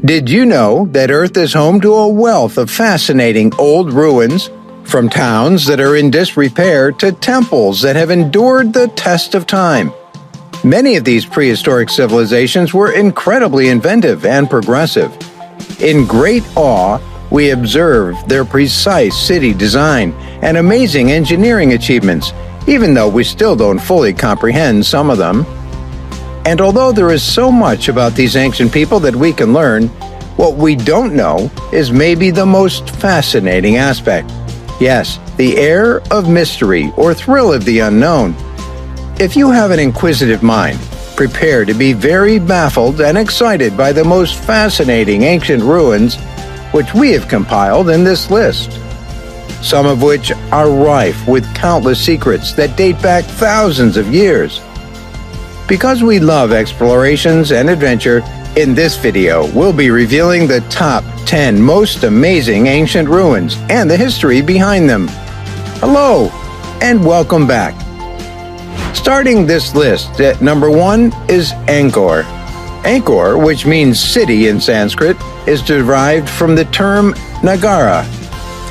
Did you know that Earth is home to a wealth of fascinating old ruins, from towns that are in disrepair to temples that have endured the test of time? Many of these prehistoric civilizations were incredibly inventive and progressive. In great awe, we observe their precise city design and amazing engineering achievements, even though we still don't fully comprehend some of them. And although there is so much about these ancient people that we can learn, what we don't know is maybe the most fascinating aspect. Yes, the air of mystery or thrill of the unknown. If you have an inquisitive mind, prepare to be very baffled and excited by the most fascinating ancient ruins which we have compiled in this list, some of which are rife with countless secrets that date back thousands of years. Because we love explorations and adventure, in this video we'll be revealing the top 10 most amazing ancient ruins and the history behind them. Hello, and welcome back. Starting this list at number 1 is Angkor. Angkor, which means city in Sanskrit, is derived from the term Nagara.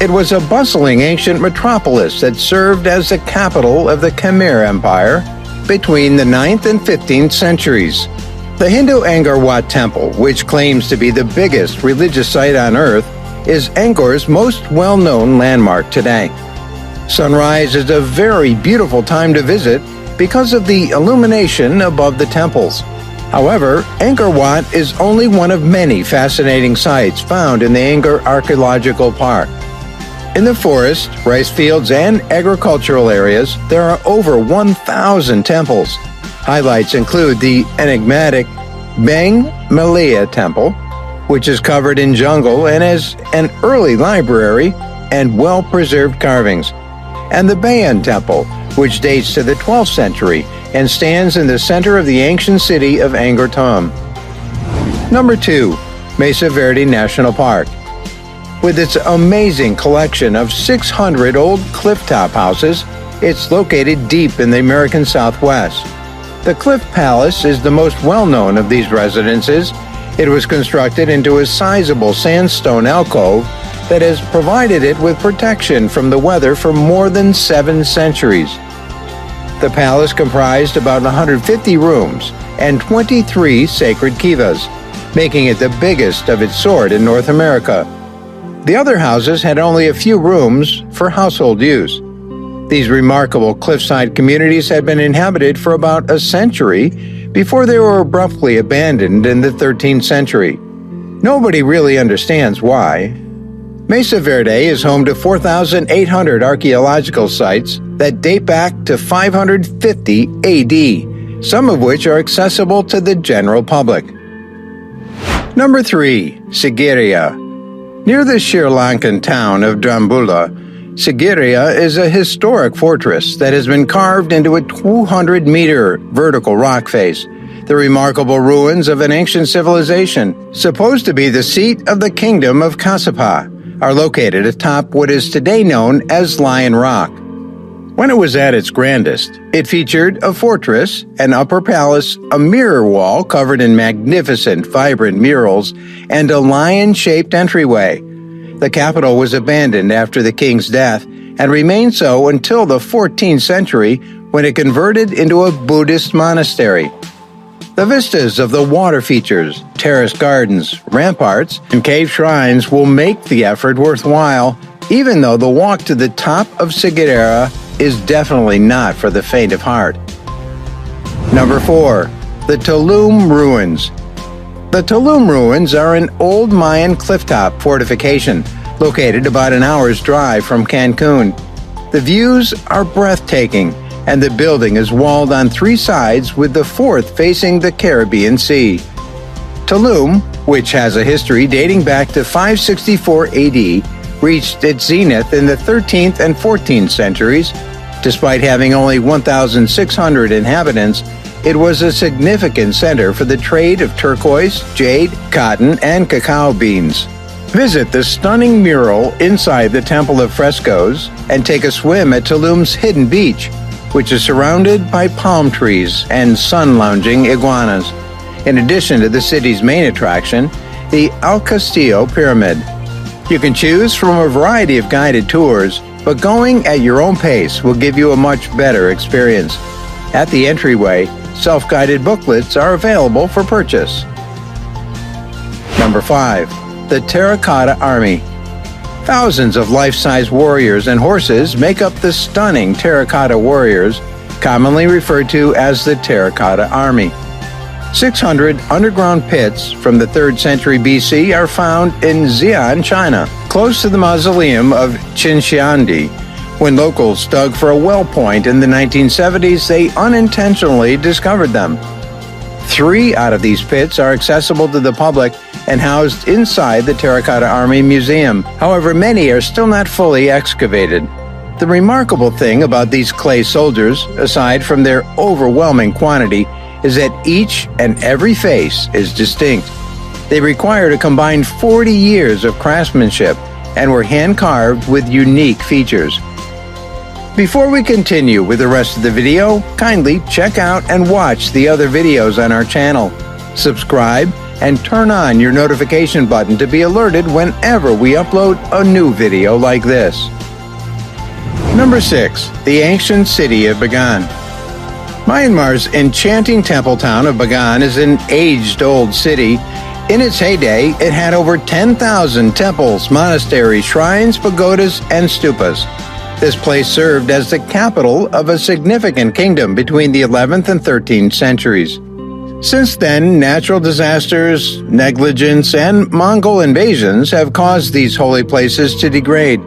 It was a bustling ancient metropolis that served as the capital of the Khmer Empire between the 9th and 15th centuries. The Hindu Angkor Wat Temple, which claims to be the biggest religious site on Earth, is Angkor's most well-known landmark today. Sunrise is a very beautiful time to visit because of the illumination above the temples. However, Angkor Wat is only one of many fascinating sites found in the Angkor Archaeological Park. In the forest, rice fields, and agricultural areas, there are over 1,000 temples. Highlights include the enigmatic Bang Malaya Temple, which is covered in jungle and has an early library and well-preserved carvings, and the Bagan Temple, which dates to the 12th century and stands in the center of the ancient city of Angkor Thom. Number 2. Mesa Verde National Park. With its amazing collection of 600 old clifftop houses, it's located deep in the American Southwest. The Cliff Palace is the most well-known of these residences. It was constructed into a sizable sandstone alcove that has provided it with protection from the weather for more than 7 centuries. The palace comprised about 150 rooms and 23 sacred kivas, making it the biggest of its sort in North America. The other houses had only a few rooms for household use. These remarkable cliffside communities had been inhabited for about a century before they were abruptly abandoned in the 13th century. Nobody really understands why. Mesa Verde is home to 4,800 archaeological sites that date back to 550 AD, some of which are accessible to the general public. Number 3. Sigiriya. Near the Sri Lankan town of Dambulla, Sigiriya is a historic fortress that has been carved into a 200-meter vertical rock face, the remarkable ruins of an ancient civilization, supposed to be the seat of the kingdom of Kassapa, are located atop what is today known as Lion Rock. When it was at its grandest, it featured a fortress, an upper palace, a mirror wall covered in magnificent, vibrant murals, and a lion-shaped entryway. The capital was abandoned after the king's death and remained so until the 14th century, when it converted into a Buddhist monastery. The vistas of the water features, terraced gardens, ramparts, and cave shrines will make the effort worthwhile, even though the walk to the top of Sigiriya is definitely not for the faint of heart. Number 4. The Tulum Ruins. The Tulum Ruins are an old Mayan clifftop fortification located about an hour's drive from Cancun. The views are breathtaking, and the building is walled on 3 sides with the 4th facing the Caribbean Sea. Tulum, which has a history dating back to 564 AD, reached its zenith in the 13th and 14th centuries. Despite having only 1,600 inhabitants, it was a significant center for the trade of turquoise, jade, cotton, and cacao beans. Visit the stunning mural inside the Temple of Frescoes and take a swim at Tulum's hidden beach, which is surrounded by palm trees and sun-lounging iguanas. In addition to the city's main attraction, the El Castillo Pyramid. You can choose from a variety of guided tours, but going at your own pace will give you a much better experience. At the entryway, self-guided booklets are available for purchase. Number 5. The Terracotta Army. Thousands of life-size warriors and horses make up the stunning Terracotta Warriors, commonly referred to as the Terracotta Army. 600 underground pits from the 3rd century BC are found in Xi'an, China, close to the mausoleum of Qin. When locals dug for a well point in the 1970s, they unintentionally discovered them. 3 out of these pits are accessible to the public and housed inside the Terracotta Army Museum. However, many are still not fully excavated. The remarkable thing about these clay soldiers, aside from their overwhelming quantity, is that each and every face is distinct. They required a combined 40 years of craftsmanship and were hand-carved with unique features. Before we continue with the rest of the video, kindly check out and watch the other videos on our channel. Subscribe and turn on your notification button to be alerted whenever we upload a new video like this. Number 6. The ancient city of Bagan. Myanmar's enchanting temple town of Bagan is an age-old city. In its heyday, it had over 10,000 temples, monasteries, shrines, pagodas, and stupas. This place served as the capital of a significant kingdom between the 11th and 13th centuries. Since then, natural disasters, negligence, and Mongol invasions have caused these holy places to degrade.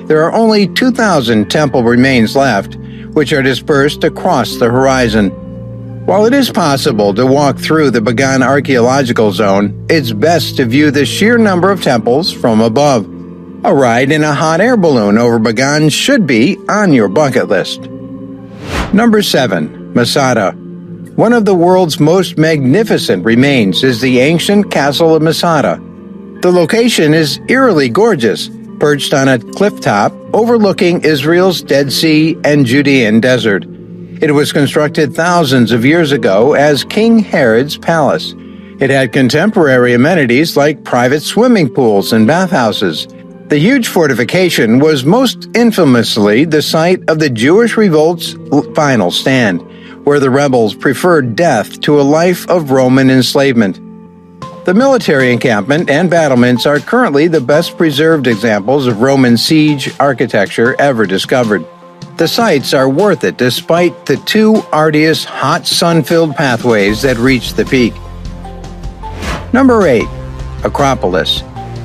There are only 2,000 temple remains left, which are dispersed across the horizon. While it is possible to walk through the Bagan archaeological zone, it's best to view the sheer number of temples from above. A ride in a hot air balloon over Bagan should be on your bucket list. Number 7. Masada. One of the world's most magnificent remains is the ancient castle of Masada. The location is eerily gorgeous, perched on a cliff top overlooking Israel's Dead Sea and Judean desert. It was constructed thousands of years ago as King Herod's palace. It had contemporary amenities like private swimming pools and bathhouses. The huge fortification was most infamously the site of the Jewish revolt's final stand, where the rebels preferred death to a life of Roman enslavement. The military encampment and battlements are currently the best preserved examples of Roman siege architecture ever discovered. The sites are worth it despite the 2 arduous, hot, sun-filled pathways that reach the peak. Number 8. Acropolis.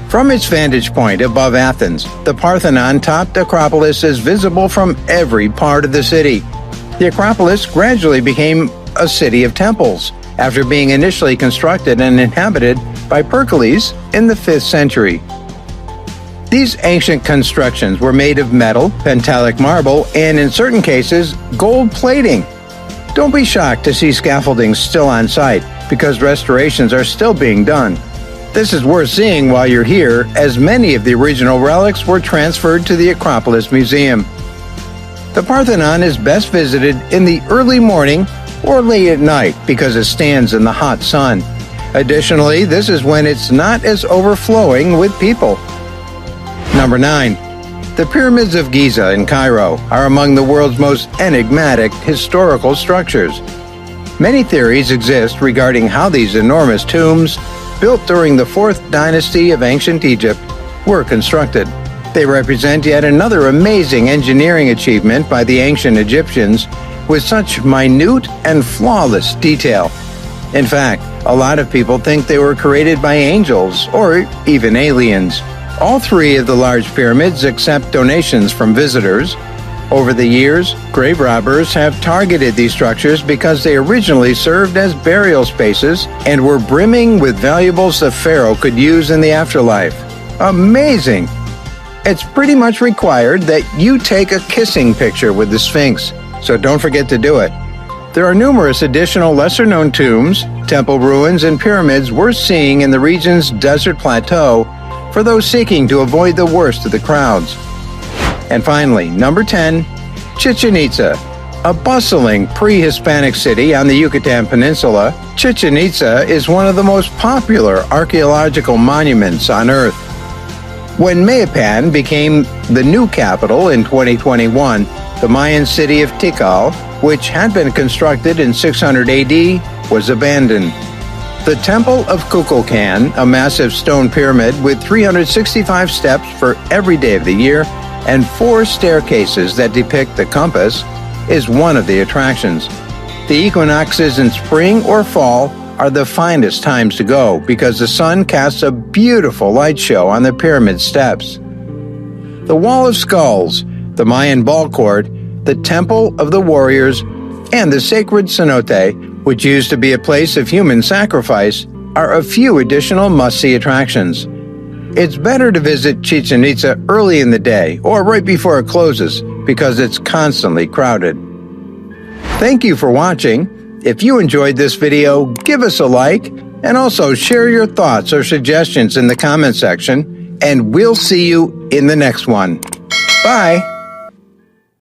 From its vantage point above Athens, the Parthenon-topped Acropolis is visible from every part of the city. The Acropolis gradually became a city of temples, after being initially constructed and inhabited by Pericles in the 5th century. These ancient constructions were made of metal, pentelic marble, and in certain cases, gold plating. Don't be shocked to see scaffolding still on site, because restorations are still being done. This is worth seeing while you're here, as many of the original relics were transferred to the Acropolis Museum. The Parthenon is best visited in the early morning or late at night because it stands in the hot sun. Additionally, this is when it's not as overflowing with people. Number 9. The Pyramids of Giza in Cairo are among the world's most enigmatic historical structures. Many theories exist regarding how these enormous tombs, built during the 4th dynasty of ancient Egypt, were constructed. They represent yet another amazing engineering achievement by the ancient Egyptians with such minute and flawless detail. In fact, a lot of people think they were created by angels or even aliens. All 3 of the large pyramids accept donations from visitors. Over the years, grave robbers have targeted these structures because they originally served as burial spaces and were brimming with valuables the pharaoh could use in the afterlife. Amazing! It's pretty much required that you take a kissing picture with the Sphinx, so don't forget to do it. There are numerous additional lesser-known tombs, temple ruins, and pyramids worth seeing in the region's desert plateau for those seeking to avoid the worst of the crowds. And finally, number 10, Chichen Itza. A bustling pre-Hispanic city on the Yucatan Peninsula, Chichen Itza is one of the most popular archaeological monuments on Earth. When Mayapan became the new capital in 2021, the Mayan city of Tikal, which had been constructed in 600 AD, was abandoned. The Temple of Kukulkan, a massive stone pyramid with 365 steps for every day of the year and 4 staircases that depict the compass, is one of the attractions. The equinoxes in spring or fall are the finest times to go because the sun casts a beautiful light show on the pyramid steps. The Wall of Skulls, the Mayan ball court, the Temple of the Warriors, and the sacred cenote, which used to be a place of human sacrifice, are a few additional must-see attractions. It's better to visit Chichen Itza early in the day or right before it closes because it's constantly crowded. Thank you for watching. If you enjoyed this video, give us a like and also share your thoughts or suggestions in the comment section, and we'll see you in the next one. Bye!